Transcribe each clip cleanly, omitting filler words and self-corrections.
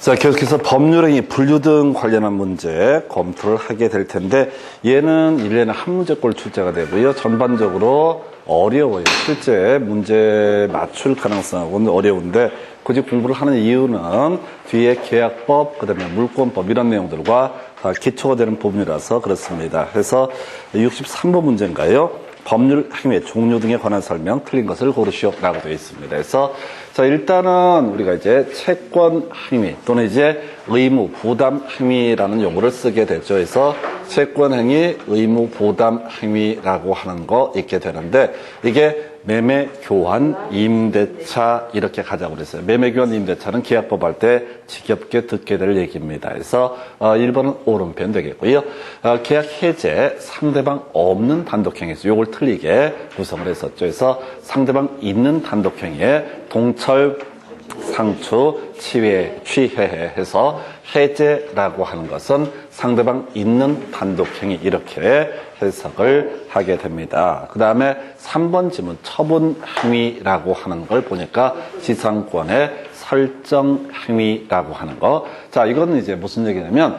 자, 계속해서 법률행위, 분류 등 관련한 문제 검토를 하게 될 텐데, 얘는 1년에 한 문제꼴 출제가 되고요. 전반적으로 어려워요. 실제 문제 맞출 가능성하고는 어려운데, 굳이 공부를 하는 이유는 뒤에 계약법, 그 다음에 물권법 이런 내용들과 기초가 되는 부분이라서 그렇습니다. 그래서 63번 문제인가요? 법률 행위의 종류 등에 관한 설명, 틀린 것을 고르시오라고 되어 있습니다. 그래서 자, 일단은 우리가 이제 채권 행위 또는 이제 의무 부담 행위라는 용어를 쓰게 되죠. 그래서 채권 행위, 의무 부담 행위라고 하는 거 있게 되는데, 이게 매매, 교환, 임대차 이렇게 가자고 그랬어요. 매매, 교환, 임대차는 계약법 할 때 지겹게 듣게 될 얘기입니다. 그래서 1번은 오른편 되겠고요. 계약 해제, 상대방 없는 단독행위에서 요걸 틀리게 구성을 했었죠. 그래서 상대방 있는 단독행위에 동철, 상추, 취해 해서 해제라고 하는 것은 상대방 있는 단독행위 이렇게 해석을 하게 됩니다. 그 다음에 3번 지문 처분행위라고 하는 걸 보니까 지상권의 설정행위라고 하는 거. 자, 이거는 이제 무슨 얘기냐면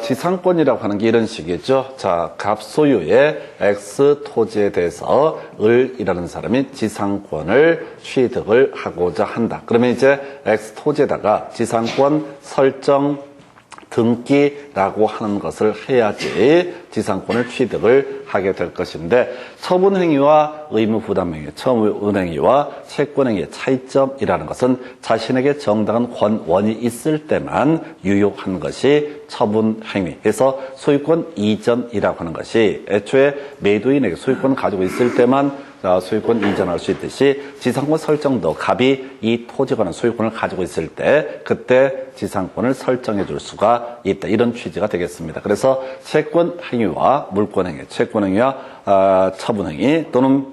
지상권이라고 하는 게 이런 식이죠. 자, 갑소유의 X 토지에 대해서 을이라는 사람이 지상권을 취득을 하고자 한다. 그러면 이제 X 토지에다가 지상권 설정 등기라고 하는 것을 해야지 지상권을 취득을 하게 될 것인데, 처분행위와 의무부담행위, 처분행위와 채권행위의 차이점이라는 것은 자신에게 정당한 권원이 있을 때만 유효한 것이 처분행위. 그래서 소유권 이전이라고 하는 것이 애초에 매도인에게 소유권을 가지고 있을 때만 소유권 이전할 수 있듯이, 지상권 설정도 갑이 이 토지에 관한 소유권을 가지고 있을 때 그때 지상권을 설정해 줄 수가 있다. 이런 취지가 되겠습니다. 그래서 채권행위와 물권행위, 채권행위와 처분행위 또는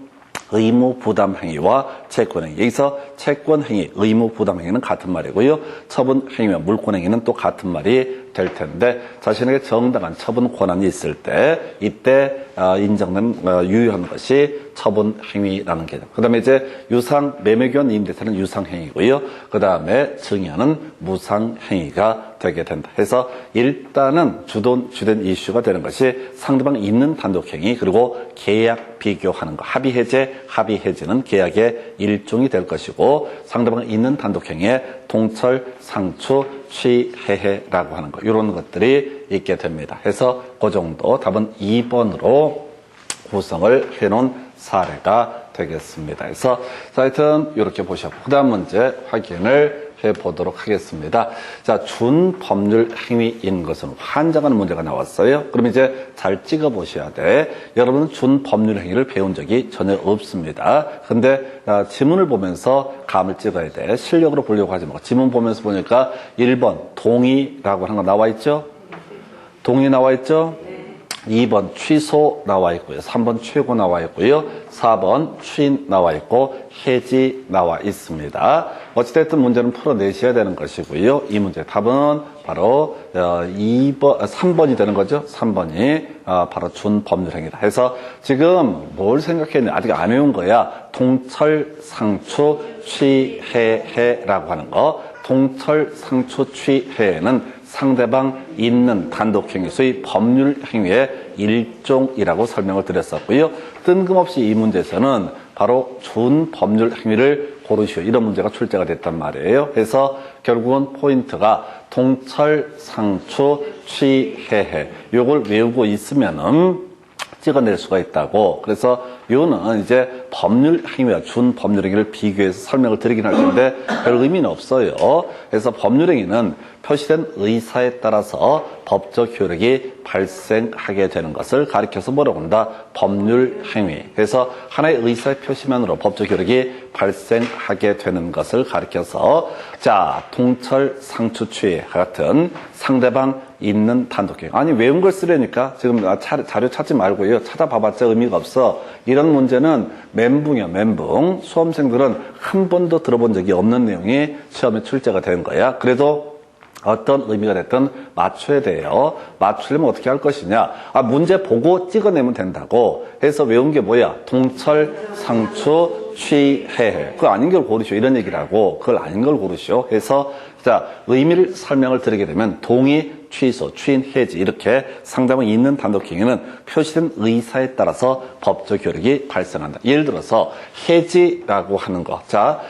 의무부담행위와 채권행위. 여기서 채권행위, 의무부담행위는 같은 말이고요. 처분행위와 물권행위는 또 같은 말이 될 텐데, 자신에게 정당한 처분 권한이 있을 때 이때 인정된 유효한 것이 처분행위라는 개념. 그 다음에 이제 유상, 매매교환, 임대차는 유상행위고요. 그 다음에 증여는 무상행위가 되게 된다. 해서 일단은 주된 이슈가 되는 것이 상대방 있는 단독행위, 그리고 계약 비교하는 거. 합의해제는 계약의 일종이 될 것이고, 상대방 있는 단독행위에 동철, 상추, 취해라고 하는 거. 이런 것들이 있게 됩니다. 해서 그 정도 답은 2번으로 구성을 해놓은 사례가 되겠습니다. 그래서 하여튼 이렇게 보셨고, 그 다음 문제 확인을 해보도록 하겠습니다. 자, 준법률 행위인 것은 환장하는 문제가 나왔어요. 그럼 이제 잘 찍어보셔야 돼. 여러분은 준법률 행위를 배운 적이 전혀 없습니다. 근데 지문을 보면서 감을 찍어야 돼. 실력으로 보려고 하지 말고 지문 보면서 보니까 1번 동의라고 하는 거 나와 있죠? 동의 나와 있죠? 2번 취소 나와 있고요. 3번 최고 나와 있고요. 4번 추인 나와 있고 해지 나와 있습니다. 어찌됐든 문제는 풀어내셔야 되는 것이고요. 이 문제 답은 바로 3번이 되는 거죠. 3번이 바로 준법률행위다. 해서 지금 뭘 생각했냐, 아직 안 외운 거야. 동철, 상추, 취해라고 하는 거. 동철, 상추, 취해는 상대방 있는 단독행위, 소위 법률행위의 일종이라고 설명을 드렸었고요. 뜬금없이 이 문제에서는 바로 준법률행위를 고르시오, 이런 문제가 출제가 됐단 말이에요. 그래서 결국은 포인트가 동철, 상추, 취해, 요걸 외우고 있으면은 찍어낼 수가 있다고. 그래서 이거는 이제 법률 행위와 준법률 행위를 비교해서 설명을 드리긴 할 텐데 별 의미는 없어요. 그래서 법률 행위는 표시된 의사에 따라서 법적 효력이 발생하게 되는 것을 가리켜서 뭐라고 한다? 법률 행위. 그래서 하나의 의사의 표시만으로 법적 효력이 발생하게 되는 것을 가리켜서, 자, 동철, 상추, 취해 같은 상대방 있는 단독행위. 아니, 외운 걸 쓰려니까 지금 자료 찾지 말고요. 찾아봐봤자 의미가 없어. 이런 문제는 멘붕이야, 멘붕. 수험생들은 한 번도 들어본 적이 없는 내용이 시험에 출제가 되는 거야. 그래도 어떤 의미가 됐든 맞춰야 돼요. 맞추려면 어떻게 할 것이냐. 문제 보고 찍어내면 된다고 해서 외운 게 뭐야? 동철, 상추, 취해. 그거 아닌 걸 고르시오. 이런 얘기를 하고, 그걸 아닌 걸 고르시오. 해서, 자, 의미를 설명을 드리게 되면, 동의, 취소, 취인, 해지. 이렇게 상대방이 있는 단독행위는 표시된 의사에 따라서 법적 효력이 발생한다. 예를 들어서, 해지라고 하는 거. 자,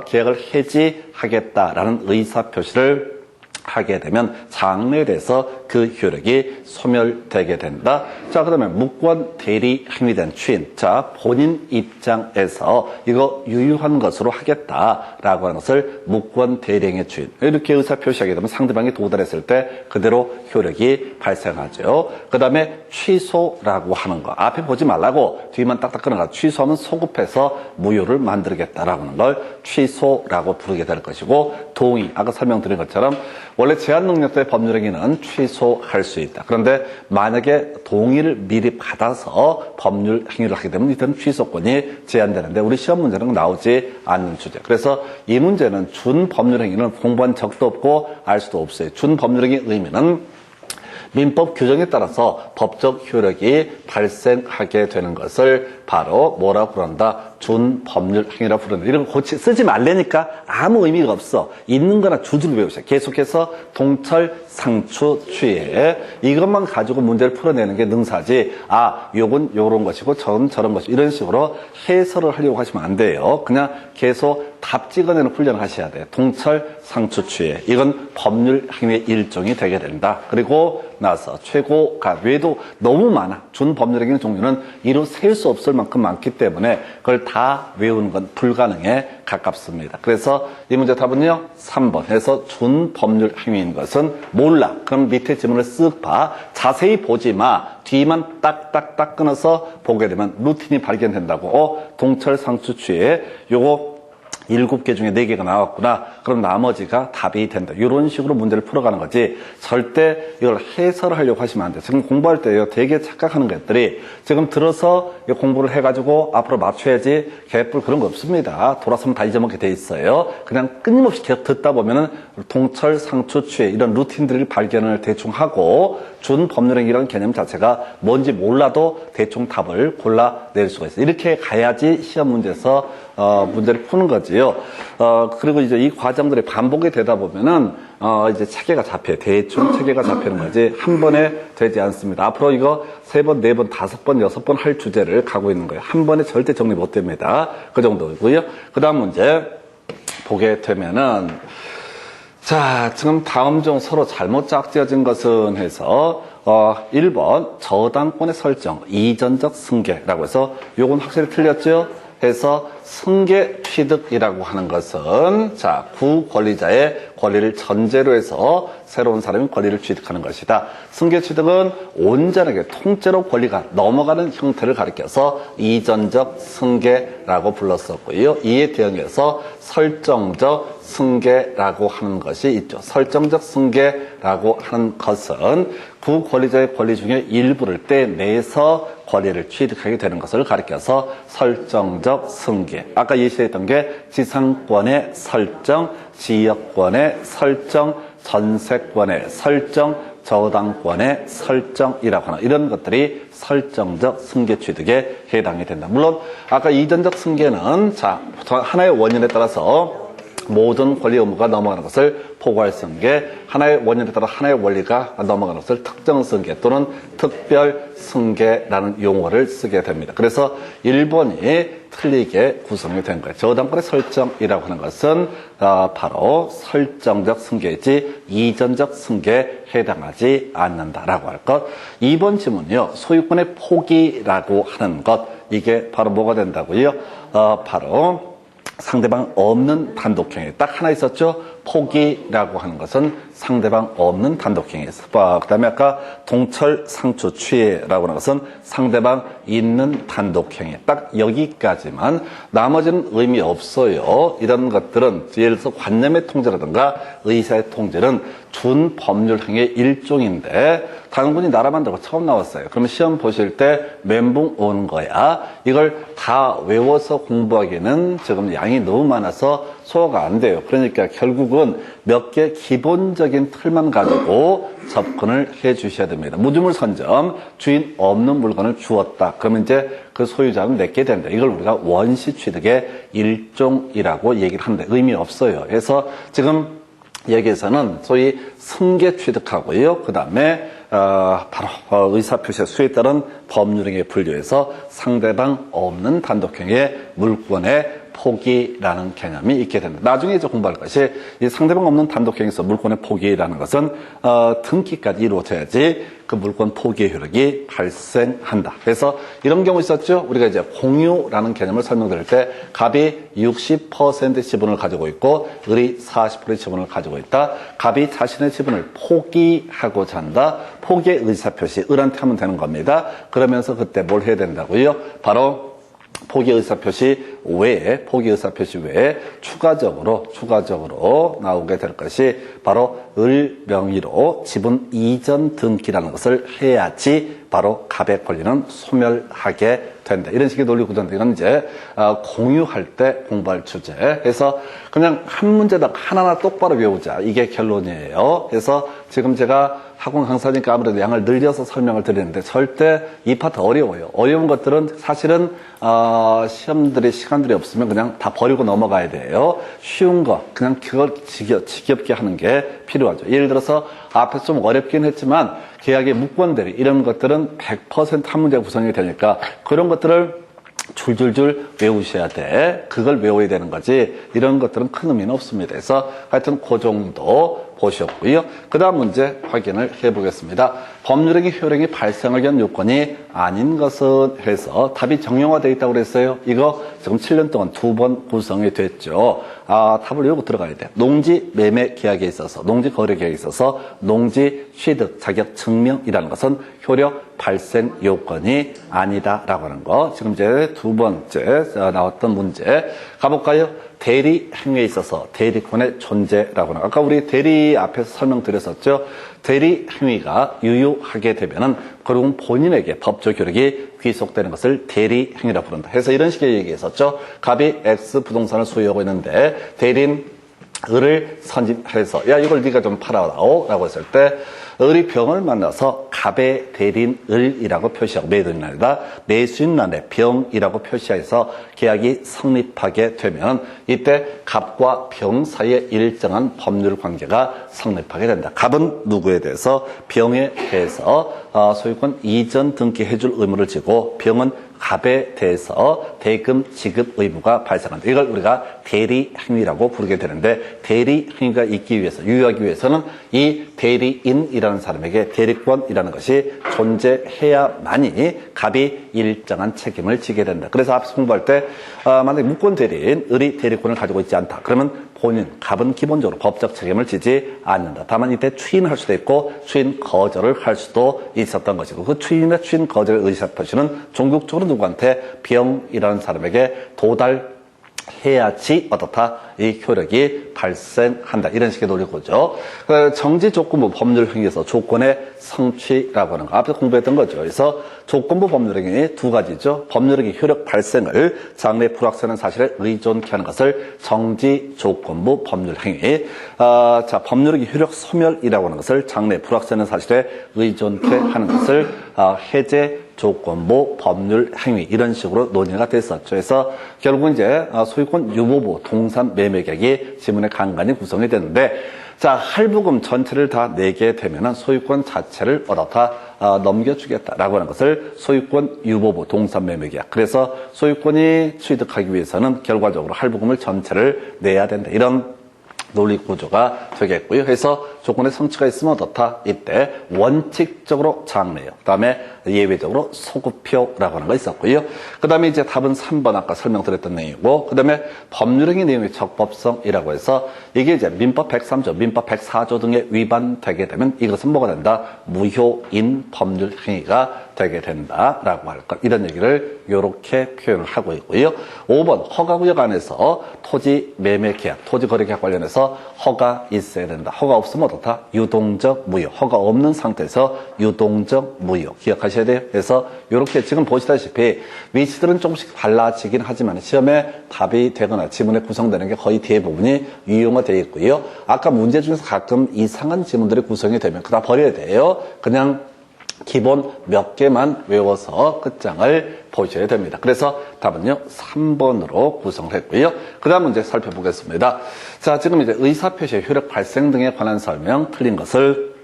계약을 해지하겠다라는 의사 표시를 하게 되면 장래에서 그 효력이 소멸되게 된다. 자, 그다음에 무권 대리 행위 된 취인. 자, 본인 입장에서 이거 유효한 것으로 하겠다라고 하는 것을 무권 대리 행위 취인. 이렇게 의사 표시하게 되면 상대방이 도달했을 때 그대로 효력이 발생하죠. 그다음에 취소라고 하는 거. 앞에 보지 말라고 뒤만 딱딱 끊어가. 취소하면 소급해서 무효를 만들겠다라고 하는 걸 취소라고 부르게 될 것이고, 동의. 아까 설명드린 것처럼 원래 제한 능력자의 법률행위는 취소할 수 있다. 그런데 만약에 동의를 미리 받아서 법률 행위를 하게 되면 이때는 취소권이 제한되는데 우리 시험 문제는 나오지 않는 주제. 그래서 이 문제는 준 법률 행위는 공부한 적도 없고 알 수도 없어요. 준 법률 행위의 의미는 민법 규정에 따라서 법적 효력이 발생하게 되는 것을 바로 뭐라고 부른다? 준법률 행위라고 부른다. 이런 거 쓰지 말라니까 아무 의미가 없어. 있는 거나 주주를 외우세요. 계속해서 동철, 상추, 취해. 이것만 가지고 문제를 풀어내는 게 능사지. 아, 요건 요런 것이고 저건 저런 것이고 이런 식으로 해설을 하려고 하시면 안 돼요. 그냥 계속 답 찍어내는 훈련을 하셔야 돼요. 동철, 상추, 취해. 이건 법률 행위의 일종이 되게 된다. 그리고 나서 최고가 외에도 너무 많아. 준법률 행위 종류는 이루 셀 수 없을 만큼 많기 때문에 그걸 다 외우는 건 불가능에 가깝습니다. 그래서 이 문제 답은요 3번 해서 준법률 행위인 것은 몰라. 그럼 밑에 지문을 쓱 봐. 자세히 보지 마. 뒤만 딱딱딱 끊어서 보게 되면 루틴이 발견된다고. 동철, 상추, 취해. 요거 7개 중에 4개가 나왔구나. 그럼 나머지가 답이 된다. 이런 식으로 문제를 풀어가는 거지. 절대 이걸 해설을 하려고 하시면 안 돼요. 지금 공부할 때요. 되게 착각하는 것들이 지금 들어서 공부를 해가지고 앞으로 맞춰야지 개뿔 그런 거 없습니다. 돌아서면 다 잊어먹게 돼 있어요. 그냥 끊임없이 계속 듣다 보면은 동철, 상추, 취해 이런 루틴들을 발견을 대충 하고 준법률행위라는 개념 자체가 뭔지 몰라도 대충 답을 골라낼 수가 있어요. 이렇게 가야지 시험 문제에서 문제를 푸는 거지요. 그리고 이제 이 과정들이 반복이 되다 보면은, 이제 체계가 잡혀요. 대충 체계가 잡히는 거지. 한 번에 되지 않습니다. 앞으로 이거 3번, 4번, 5번, 6번 할 주제를 가고 있는 거예요. 한 번에 절대 정리 못 됩니다. 그 정도고요. 그 다음 문제 보게 되면은, 자, 지금 다음 중 서로 잘못 짝지어진 것은 해서, 1번 저당권의 설정, 이전적 승계라고 해서 요건 확실히 틀렸죠? 해서 승계 취득이라고 하는 것은 자, 구권리자의 권리를 전제로 해서 새로운 사람이 권리를 취득하는 것이다. 승계 취득은 온전하게 통째로 권리가 넘어가는 형태를 가리켜서 이전적 승계라고 불렀었고요. 이에 대응해서 설정적 승계라고 하는 것이 있죠. 설정적 승계라고 하는 것은 구권리자의 권리 중에 일부를 떼내서 권리를 취득하게 되는 것을 가리켜서 설정적 승계. 아까 예시했던 게 지상권의 설정, 지역권의 설정, 전세권의 설정, 저당권의 설정이라고 하는 이런 것들이 설정적 승계 취득에 해당이 된다. 물론 아까 이전적 승계는 자, 하나의 원인에 따라서 모든 권리 의무가 넘어가는 것을 포괄 승계, 하나의 원인에 따라 하나의 원리가 넘어가는 것을 특정 승계 또는 특별 승계라는 용어를 쓰게 됩니다. 그래서 1번이 틀리게 구성이 된 거예요. 저당권의 설정이라고 하는 것은 바로 설정적 승계이지 이전적 승계에 해당하지 않는다라고 할 것. 2번 지문이요. 소유권의 포기라고 하는 것. 이게 바로 뭐가 된다고요? 바로 상대방 없는 단독행위. 딱 하나 있었죠? 포기라고 하는 것은 상대방 없는 단독행위였어. 그 다음에 아까 동철, 상추, 취해라고 하는 것은 상대방 있는 단독행위. 딱 여기까지만. 나머지는 의미 없어요. 이런 것들은 예를 들어서 관념의 통제라든가 의사의 통제는 준법률 행위의 일종인데 당군이 나라 만들고 처음 나왔어요. 그러면 시험 보실 때 멘붕 오는 거야. 이걸 다 외워서 공부하기는 지금 양이 너무 많아서 소화가 안 돼요. 그러니까 결국은 몇 개 기본적인 틀만 가지고 접근을 해 주셔야 됩니다. 무주물 선점, 주인 없는 물건을 주었다. 그러면 이제 그 소유자는 내게 된다. 이걸 우리가 원시 취득의 일종이라고 얘기를 하는데 의미 없어요. 그래서 지금 여기에서는 소위 승계 취득하고요. 그 다음에 바로 의사표시의 수에 따른 법률행위에 분류해서 상대방 없는 단독행위의 물권의 포기라는 개념이 있게 됩니다. 나중에 이제 공부할 것이 이 상대방 없는 단독행위에서 물권의 포기라는 것은 등기까지 이루어져야지 그 물권 포기의 효력이 발생한다. 그래서 이런 경우 있었죠. 우리가 이제 공유라는 개념을 설명드릴 때 갑이 60% 지분을 가지고 있고 을이 40%의 지분을 가지고 있다. 갑이 자신의 지분을 포기하고자 한다. 포기의 의사표시 을한테 하면 되는 겁니다. 그러면서 그때 뭘 해야 된다고요? 바로 포기 의사표시 외에 추가적으로 나오게 될 것이 바로 을 명의로 지분 이전 등기라는 것을 해야지 바로 갑의 권리는 소멸하게 된다. 이런 식의 논리 구조인데 이건 이제 공유할 때 공부할 주제. 그래서 그냥 한 문제당 하나하나 똑바로 외우자. 이게 결론이에요. 그래서 지금 제가 학원 강사니까 아무래도 양을 늘려서 설명을 드리는데 절대 이 파트 어려워요. 어려운 것들은 사실은 시험들이 시간들이 없으면 그냥 다 버리고 넘어가야 돼요. 쉬운 거 그냥 그걸 지겹게 하는 게 필요하죠. 예를 들어서 앞에서 좀 어렵긴 했지만 계약의 무권대리 이런 것들은 100% 한 문제 구성이 되니까 그런 것들을 줄줄줄 외우셔야 돼. 그걸 외워야 되는 거지. 이런 것들은 큰 의미는 없습니다. 그래서 하여튼 그 정도 보셨고요. 그 다음 문제 확인을 해보겠습니다. 법률행위 효력이 발생하기 위한 요건이 아닌 것은 해서 답이 정형화되어 있다고 그랬어요. 이거 지금 7년 동안 2번 구성이 됐죠. 답을 외우고 들어가야 돼요. 농지 매매 계약에 있어서, 농지 거래 계약에 있어서 농지 취득 자격 증명이라는 것은 효력 발생 요건이 아니다라고 하는 거. 지금 이제 두 번째 나왔던 문제 가볼까요? 대리 행위에 있어서 대리권의 존재라고 하는 거. 아까 우리 대리 앞에서 설명드렸었죠. 대리 행위가 유효하게 되면은 결국은 본인에게 법적 효력이 귀속되는 것을 대리 행위라고 부른다. 그래서 이런 식의 얘기했었죠. 갑이 X 부동산을 소유하고 있는데 대리인 을을 선임해서 야 이걸 네가 좀 팔아다오 라고 했을 때 을이 병을 만나서 갑의 대리인 을이라고 표시하고 매도인 날이다. 매수인 날에 병이라고 표시해서 계약이 성립하게 되면 이때 갑과 병 사이에 일정한 법률 관계가 성립하게 된다. 갑은 누구에 대해서 병에 대해서 소유권 이전 등기해줄 의무를 지고 병은 갑에 대해서 대금 지급 의무가 발생한다. 이걸 우리가 대리 행위라고 부르게 되는데 대리 행위가 있기 위해서 유효하기 위해서는 이 대리인이라는 사람에게 대리권이라는 것이 존재해야만이 갑이 일정한 책임을 지게 된다. 그래서 앞서 공부할 때 만약에 무권 대리인 을이 대리권을 가지고 있지 않다. 그러면 본인 갑은 기본적으로 법적 책임을 지지 않는다. 다만 이때 추인할 수도 있고 추인 거절을 할 수도 있었던 것이고 그 추인의 추인 거절의 의사표시는 종국적으로 누구한테 병이라는 사람에게 도달해야지 어떻다 이 효력이 발생한다. 이런 식의 논리고죠. 정지조건부 법률행위에서 조건의 성취라고 하는 거 앞에서 공부했던 거죠. 그래서 조건부 법률행위 두 가지죠. 법률행위 효력 발생을 장래 불확실한 사실에 의존케 하는 것을 정지조건부 법률행위. 자, 법률행위 효력 소멸이라고 하는 것을 장래 불확실한 사실에 의존케 하는 것을 해제 조건부 법률 행위 이런 식으로 논의가 됐었죠. 그래서 결국은 이제 소유권 유보부 동산 매매 계약이 지문에 간간히 구성이 됐는데 자 할부금 전체를 다 내게 되면은 소유권 자체를 얻어다 넘겨주겠다라고 하는 것을 소유권 유보부 동산 매매 계약. 그래서 소유권이 취득하기 위해서는 결과적으로 할부금을 전체를 내야 된다. 이런 논리 구조가 되겠고요. 그래서 조건의 성취가 있으면 어떻다? 이때 원칙적으로 장래요. 그 다음에 예외적으로 소급표라고 하는 거 있었고요. 그 다음에 이제 답은 3번 아까 설명드렸던 내용이고 그 다음에 법률행위 내용의 적법성이라고 해서 이게 이제 민법 103조, 민법 104조 등에 위반되게 되면 이것은 뭐가 된다? 무효인 법률행위가 되게 된다라고 할 것. 이런 얘기를 이렇게 표현을 하고 있고요. 5번 허가구역 안에서 토지 매매 계약, 토지 거래 계약 관련해서 허가 있어야 된다. 허가 없으면 어떻다? 유동적 무효. 허가 없는 상태에서 유동적 무효. 기억하셔야 돼요. 그래서 이렇게 지금 보시다시피 위치들은 조금씩 달라지긴 하지만 시험에 답이 되거나 지문에 구성되는 게 거의 대부분이 유용화되어 있고요. 아까 문제 중에서 가끔 이상한 지문들이 구성이 되면 그다 버려야 돼요. 그냥 기본 몇 개만 외워서 끝장을 보셔야 됩니다. 그래서 답은요 3번으로 구성을 했고요. 그 다음 문제 살펴보겠습니다. 자, 지금 이제 의사표시의 효력 발생 등에 관한 설명 틀린 것을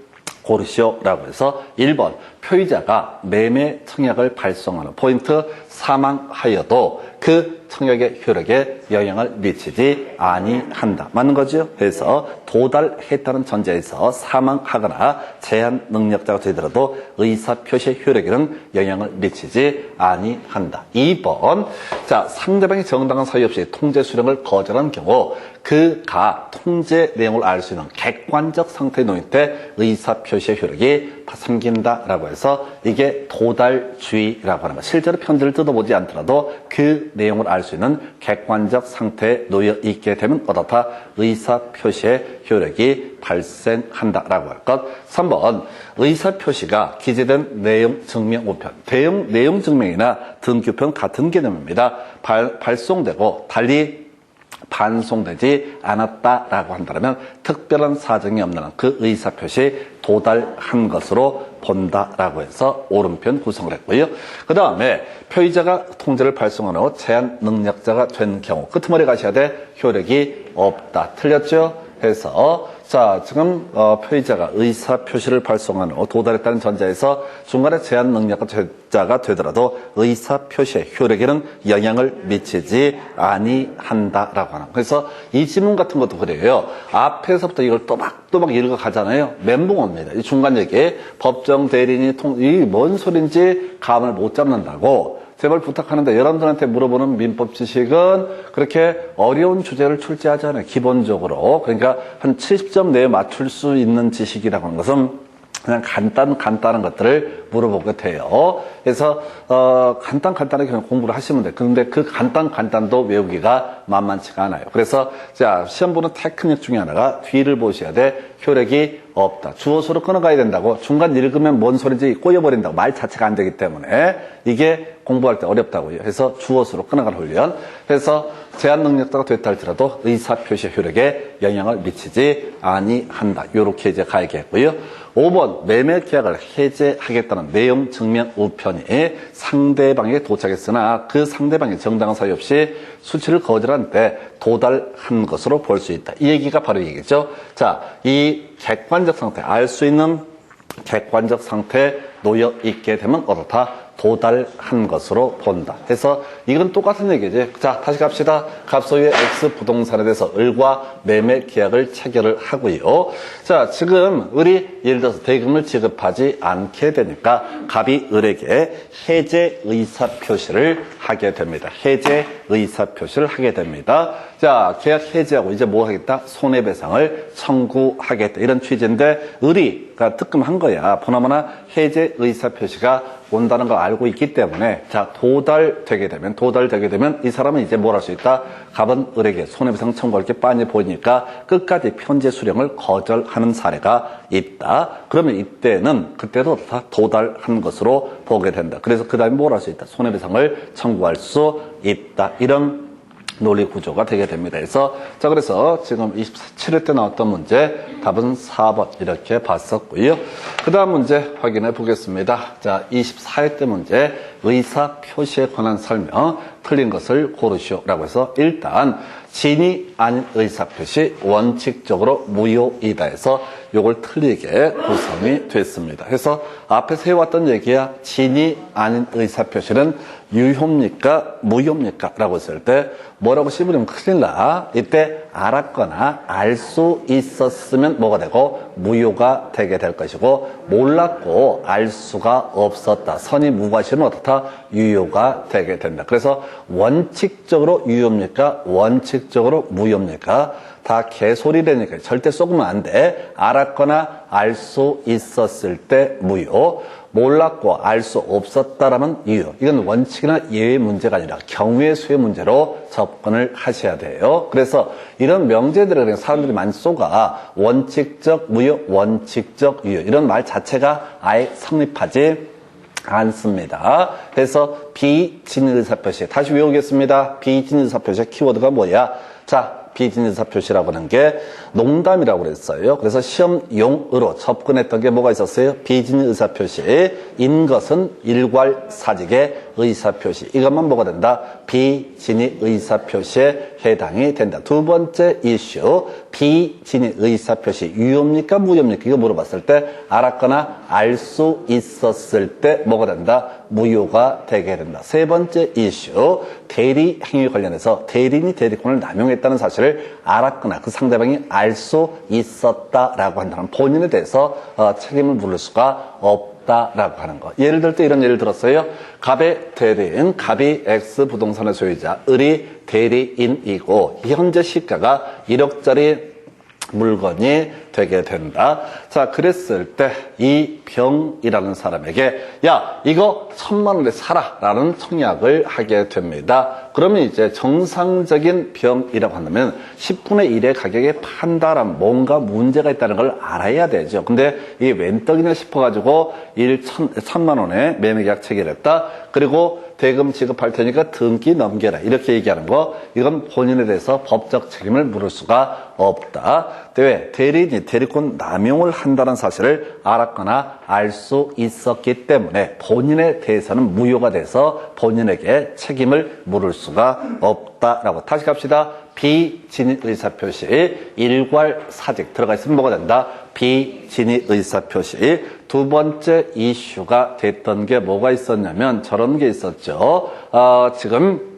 고르시오라고 해서 1번 표의자가 매매 청약을 발송하는 포인트 사망하여도 그 청약의 효력에 영향을 미치지 아니한다. 맞는 거죠? 그래서 도달했다는 전제에서 사망하거나 제한 능력자가 되더라도 의사표시의 효력에는 영향을 미치지 아니한다. 2번 자, 상대방이 정당한 사유 없이 통제 수령을 거절한 경우 그가 통제 내용을 알 수 있는 객관적 상태에 놓일 때 의사표시의 효력이 생긴다라고 해서 이게 도달주의라고 하는 거. 실제로 편지를 뜯어보지 않더라도 그 내용을 알 수 있는 객관적 상태에 놓여 있게 되면 어떻다? 의사표시의 효력이 발생한다라고 할 것. 3번 의사표시가 기재된 내용 증명 우편. 내용 증명이나 등기우편 같은 개념입니다. 발송되고 달리 반송되지 않았다라고 한다면 특별한 사정이 없는 한 그 의사표시 도달한 것으로 본다라고 해서 오른편 구성을 했고요. 그 다음에 표의자가 통지를 발송한 후 제한 능력자가 된 경우 끄트머리 가셔야 돼. 효력이 없다. 틀렸죠? 해서 자, 지금 표의자가 의사표시를 발송한 후 도달했다는 전제에서 중간에 제한 능력자가 되더라도 의사표시의 효력에는 영향을 미치지 아니한다라고 하는. 그래서 이 지문 같은 것도 그래요. 앞에서부터 이걸 또박또박 읽어가잖아요. 멘붕 옵니다. 이 중간 얘기에 법정 대리인이 이게 뭔 소린지 감을 못 잡는다고 제발 부탁하는데 여러분들한테 물어보는 민법 지식은 그렇게 어려운 주제를 출제하지 않아요. 기본적으로. 그러니까 한 70점 내에 맞출 수 있는 지식이라고 하는 것은 그냥 간단한 것들을 물어보게 돼요. 그래서 간단하게 그냥 공부를 하시면 돼요. 그런데 그 간단도 외우기가 만만치가 않아요. 그래서 자, 시험 보는 테크닉 중에 하나가 뒤를 보셔야 돼. 효력이 없다. 주어수로 끊어가야 된다고. 중간 읽으면 뭔 소리인지 꼬여버린다고. 말 자체가 안 되기 때문에 이게 공부할 때 어렵다고요. 그래서 주어수로 끊어갈 훈련. 그래서 제한 능력자가 됐다 할지라도 의사표시 효력에 영향을 미치지 아니한다. 요렇게 이제 가야겠고요. 5번 매매 계약을 해제하겠다는 내용 증명 우편이 상대방에게 도착했으나 그 상대방이 정당한 사유 없이 수취를 거절한 때 도달한 것으로 볼 수 있다. 이 얘기가 바로 이겠죠. 자, 이 객관적 상태, 알 수 있는 객관적 상태에 놓여 있게 되면 어떻다? 도달한 것으로 본다. 해서 이건 똑같은 얘기지. 자, 다시 갑시다. 갑소유의 X 부동산에 대해서 을과 매매 계약을 체결을 하고요. 자, 지금 을이 예를 들어서 대금을 지급하지 않게 되니까 갑이 을에게 해제 의사 표시를 하게 됩니다. 해제 의사 표시를 하게 됩니다. 자, 계약 해제하고 이제 뭐 하겠다? 손해배상을 청구하겠다. 이런 취지인데 을이가 특검한 거야. 보나마나 해제 의사 표시가 온다는 걸 알고 있기 때문에 자, 도달되게 되면 이 사람은 이제 뭘 할 수 있다? 갑은 을에게 손해배상 청구할 게 빤히 보이니까 끝까지 편제 수령을 거절하는 사례가 있다. 그러면 이때는 그때도 다 도달한 것으로 보게 된다. 그래서 그 다음에 뭘 할 수 있다? 손해배상을 청구할 수 있다. 이런 논리 구조가 되게 됩니다. 그래서 지금 27회 때 나왔던 문제 답은 4번 이렇게 봤었고요. 그 다음 문제 확인해 보겠습니다. 자, 24회 때 문제 의사 표시에 관한 설명 틀린 것을 고르시오라고 해서 일단 진이 아닌 의사 표시 원칙적으로 무효이다 해서 요걸 틀리게 구성이 됐습니다. 그래서 앞에서 해왔던 얘기야. 진이 아닌 의사 표시는 유효입니까? 무효입니까? 라고 했을 때 뭐라고 씹으면 큰일 나. 이때 알았거나 알 수 있었으면 뭐가 되고 무효가 되게 될 것이고 몰랐고 알 수가 없었다. 선이 무과시는 어떻다? 유효가 되게 된다. 그래서 원칙적으로 유효입니까? 원칙적으로 공식적으로 무효입니까? 다 개소리라니까 절대 속으면 안 돼. 알았거나 알 수 있었을 때 무효. 몰랐고 알 수 없었다라면 유효. 이건 원칙이나 예외 문제가 아니라 경우의 수의 문제로 접근을 하셔야 돼요. 그래서 이런 명제들을 그냥 사람들이 많이 쏘가 원칙적 무효, 원칙적 유효 이런 말 자체가 아예 성립하지 않습니다. 그래서 비진의 의사표시 다시 외우겠습니다. 비진의 의사표시의 키워드가 뭐야? 자, 비진의 의사표시라고 하는 게 농담이라고 그랬어요. 그래서 시험용으로 접근했던 게 뭐가 있었어요? 비진의 의사표시인 것은 일괄사직의 의사표시. 이것만 뭐가 된다? 비진의 의사표시에 해당이 된다. 두 번째 이슈, 비진의 의사표시 유효입니까? 무효입니까? 이거 물어봤을 때 알았거나 알 수 있었을 때 뭐가 된다? 무효가 되게 된다. 세 번째 이슈, 대리 행위 관련해서 대리인이 대리권을 남용했다는 사실을 알았거나 그 상대방이 알 수 있었다라고 한다면 본인에 대해서 책임을 물을 수가 없다라고 하는 거. 예를 들 때 이런 예를 들었어요. 갑의 대리인, 갑이 X 부동산의 소유자, 을이 대리인이고 현재 시가가 1억짜리 물건이 되게 된다. 자, 그랬을 때 이 병이라는 사람에게 야, 이거 1,000만 원에 사라 라는 청약을 하게 됩니다. 그러면 이제 정상적인 병이라고 한다면 10분의 1의 가격에 판다라면 뭔가 문제가 있다는 걸 알아야 되죠. 근데 이게 웬 떡이냐 싶어가지고 1,000만 원에 매매계약 체결했다. 그리고 대금 지급할 테니까 등기 넘겨라 이렇게 얘기하는 거, 이건 본인에 대해서 법적 책임을 물을 수가 없다. 왜? 대리인이 대리권 남용을 한다는 사실을 알았거나 알 수 있었기 때문에 본인에 대해서는 무효가 돼서 본인에게 책임을 물을 수가 없다라고. 다시 갑시다. 비진의 의사표시 일괄사직 들어가 있으면 뭐가 된다? 비진의 의사표시. 두 번째 이슈가 됐던 게 뭐가 있었냐면 저런 게 있었죠. 지금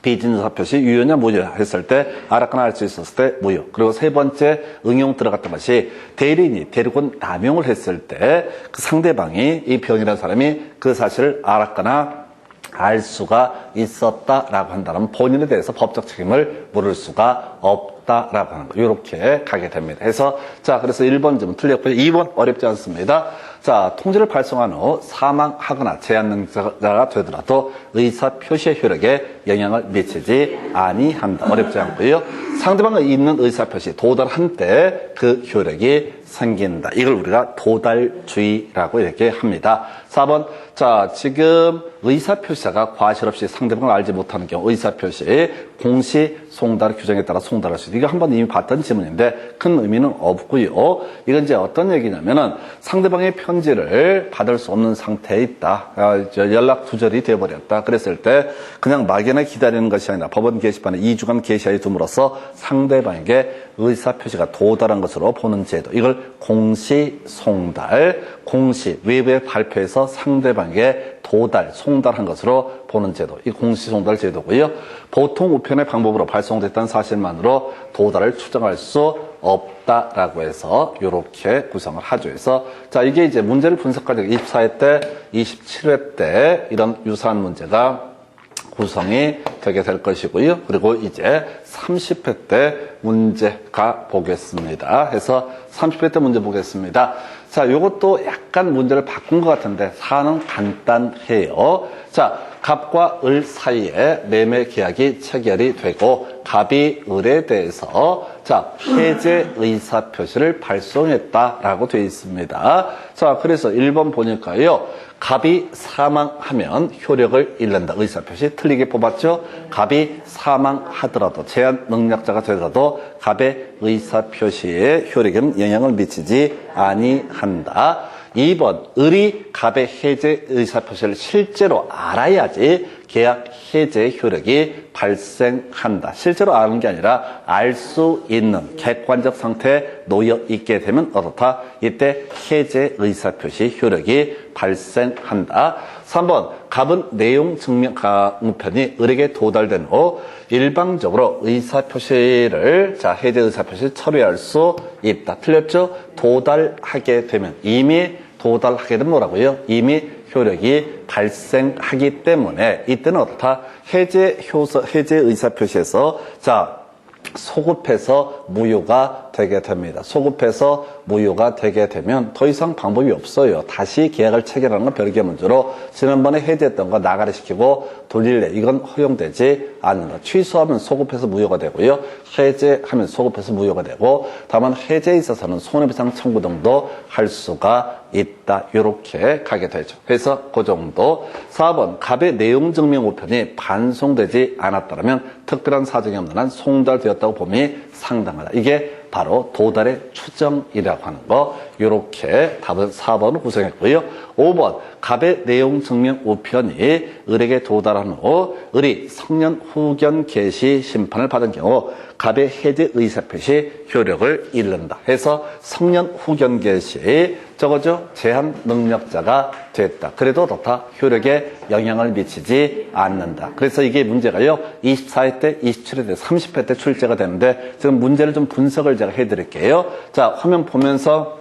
비진의 의사표시 유효냐 무효냐 했을 때 알았거나 알 수 있었을 때 무효. 그리고 세 번째 응용 들어갔던 것이 대리인이 대리권 남용을 했을 때 그 상대방이 이 병이라는 사람이 그 사실을 알았거나 알 수가 있었다라고 한다면 본인에 대해서 법적 책임을 물을 수가 없다라고 하는 거. 이렇게 가게 됩니다. 해서 자, 그래서 1번쯤은 틀렸고요. 2번 어렵지 않습니다. 자, 통지를 발송한 후 사망하거나 제한능자가 되더라도 의사표시의 효력에 영향을 미치지 아니한다. 어렵지 않고요. 상대방의 있는 의사표시 도달한 때 그 효력이 생긴다. 이걸 우리가 도달주의라고 이렇게 합니다. 4번. 자, 지금 의사표시자가 과실 없이 상대방을 알지 못하는 경우 의사표시 공시 송달 규정에 따라 송달할 수 있다. 이거 한번 이미 봤던 지문인데 큰 의미는 없고요. 이건 이제 어떤 얘기냐면은 상대방의 편지를 받을 수 없는 상태에 있다. 연락 두절이 되어버렸다. 그랬을 때 그냥 막연하게 기다리는 것이 아니라 법원 게시판에 2주간 게시하여 둠으로써 상대방에게 의사표시가 도달한 것으로 보는 제도. 이걸 공시송달, 공시, 외부에 발표해서 상대방에게 도달, 송달한 것으로 보는 제도. 이 공시송달 제도고요. 보통 우편의 방법으로 발송됐다는 사실만으로 도달을 추정할 수 없다라고 해서 이렇게 구성을 하죠. 그래서 자, 이게 이제 문제를 분석할 때 24회 때, 27회 때 이런 유사한 문제가 구성이 되게 될 것이고요. 그리고 이제 30회 때 문제 가 보겠습니다. 해서 30회 때 문제 보겠습니다. 자, 요것도 약간 문제를 바꾼 것 같은데 사안은 간단해요. 자, 갑과 을 사이에 매매 계약이 체결이 되고 갑이 을에 대해서 자, 해제 의사 표시를 발송했다라고 되어 있습니다. 자, 그래서 1번 보니까요. 갑이 사망하면 효력을 잃는다. 의사표시 틀리게 뽑았죠. 갑이 사망하더라도 제한 능력자가 되더라도 갑의 의사표시에 효력에는 영향을 미치지 아니한다. 2번 을이 갑의 해제 의사표시를 실제로 알아야지 계약 해제 효력이 발생한다. 실제로 아는 게 아니라 알 수 있는 객관적 상태에 놓여 있게 되면 어떻다? 이때 해제 의사표시 효력이 발생한다. 3번 갑은 내용 증명 강우편이 을에게 도달된 후 일방적으로 의사표시를 자 해제 의사표시 처리할 수 있다. 틀렸죠? 도달하게 되면 이미 도달하게 되면 뭐라고요? 이미 효력이 발생하기 때문에 이때는 어떻다? 해제 의사표시에서 자 소급해서 무효가 되게 됩니다. 소급해서 무효가 되게 되면 더 이상 방법이 없어요. 다시 계약을 체결하는 건 별개 문제로 지난번에 해제했던 거 나가리 시키고 돌릴래 이건 허용되지 않는다. 취소하면 소급해서 무효가 되고요. 해제하면 소급해서 무효가 되고 다만 해제에 있어서는 손해배상 청구 등도 할 수가 있다. 이렇게 가게 되죠. 그래서 그 정도. 4번 갑의 내용 증명 우편이 반송되지 않았다면 특별한 사정이 없는 한 송달되었다고 봄이 상당하다. 이게 바로 도달의 추정이라고 하는 거. 이렇게 답은 4번을 구성했고요. 5번 갑의 내용 증명 우편이 을에게 도달한 후 을이 성년 후견 개시 심판을 받은 경우 갑의 해제 의사표시 효력을 잃는다. 해서 성년 후견 개시 저거죠. 제한 능력자가 됐다. 그래도 다 효력에 영향을 미치지 않는다. 그래서 이게 문제가요. 24회 때, 27회 때, 30회 때 출제가 되는데 지금 문제를 좀 분석을 제가 해드릴게요. 자, 화면 보면서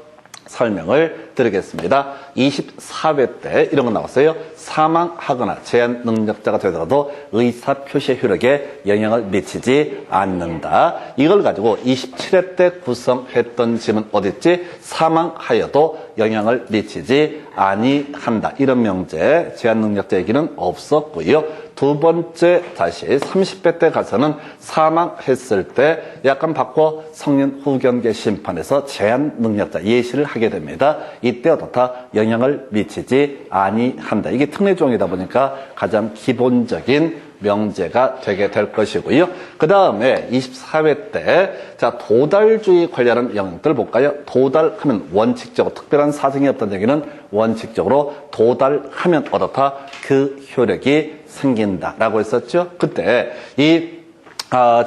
설명을 드리겠습니다. 24회 때 이런 거 나왔어요. 사망하거나 제한 능력자가 되더라도 의사표시 효력에 영향을 미치지 않는다. 이걸 가지고 27회 때 구성했던 지문 어딨지? 사망하여도 영향을 미치지 아니한다. 이런 명제, 제한 능력자 얘기는 없었고요. 두 번째 다시 30회 때 가서는 사망했을 때 약간 바꿔 성년 후견계 심판에서 제한 능력자 예시를 하게 됩니다. 이때 어떻다? 영향을 미치지 아니한다. 이게 특례조항이다 보니까 가장 기본적인 명제가 되게 될 것이고요. 그 다음에 24회 때, 자, 도달주의 관련한 영역들 볼까요? 도달하면 원칙적으로, 특별한 사정이 없다는 얘기는 원칙적으로 도달하면 어떻다? 그 효력이 생긴다라고 했었죠. 그때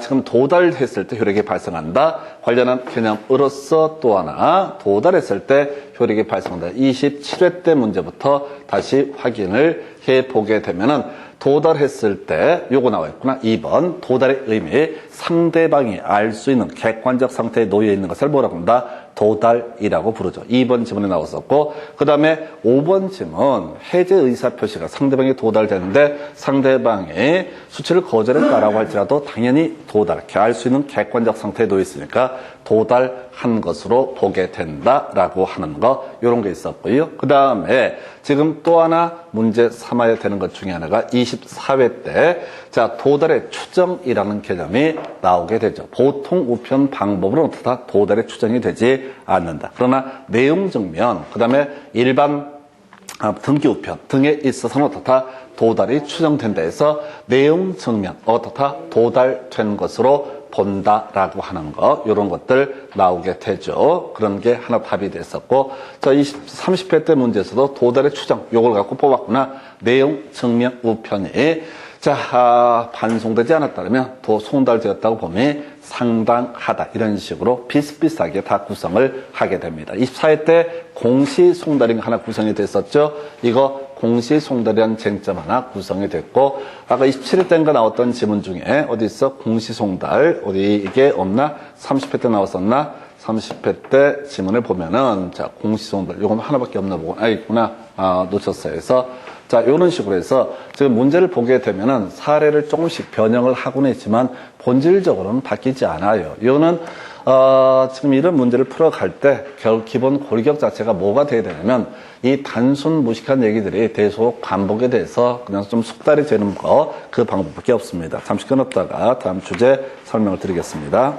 지금 도달했을 때 효력이 발생한다. 관련한 개념으로서 또 하나 도달했을 때 효력이 발생한다. 27회 때 문제부터 다시 확인을 해보게 되면은 도달했을 때 요거 나와 있구나. 2번 도달의 의미 상대방이 알 수 있는 객관적 상태에 놓여 있는 것을 뭐라고 한다? 도달이라고 부르죠. 2번 지문에 나왔었고 그 다음에 5번 지문 해제 의사표시가 상대방이 도달되는데 상대방이 수치를 거절했다라고 할지라도 당연히 도달케 알 수 있는 객관적 상태에 놓여 있으니까 도달한 것으로 보게 된다라고 하는 거 이런 게 있었고요. 그 다음에 지금 또 하나 문제 삼아야 되는 것 중에 하나가 24회 때 자 도달의 추정이라는 개념이 나오게 되죠. 보통 우편 방법으로는 다 도달의 추정이 되지 않는다. 그러나 내용 증명 그 다음에 일반 등기 우편 등에 있어서는 어떻다? 도달이 추정된다 해서 내용 증명 어떻다? 도달된 것으로 본다라고 하는 거 이런 것들 나오게 되죠. 그런 게 하나 답이 됐었고 자 30회 때 문제에서도 도달의 추정 요걸 갖고 뽑았구나. 내용 증명 우편이 자 반송되지 않았다면 도 송달되었다고 보면 상당하다. 이런 식으로 비슷비슷하게 다 구성을 하게 됩니다. 24회 때 공시송달이 하나 구성이 됐었죠. 이거 공시송달이라는 쟁점 하나 구성이 됐고 아까 27회 때인가 나왔던 지문 중에 어디 있어? 공시송달 어디 이게 없나? 30회 때 나왔었나? 30회 때 지문을 보면은 자 공시송달 요거 하나밖에 없나 보고 있구나. 놓쳤어요. 그래서 자, 이런 식으로 해서 지금 문제를 보게 되면은 사례를 조금씩 변형을 하고는 있지만 본질적으로는 바뀌지 않아요. 이거는 지금 이런 문제를 풀어갈 때 결국 기본 골격 자체가 뭐가 돼야 되냐면 이 단순 무식한 얘기들이 계속 반복에 대해서 그냥 좀 숙달이 되는 거 그 방법밖에 없습니다. 잠시 끊었다가 다음 주제 설명을 드리겠습니다.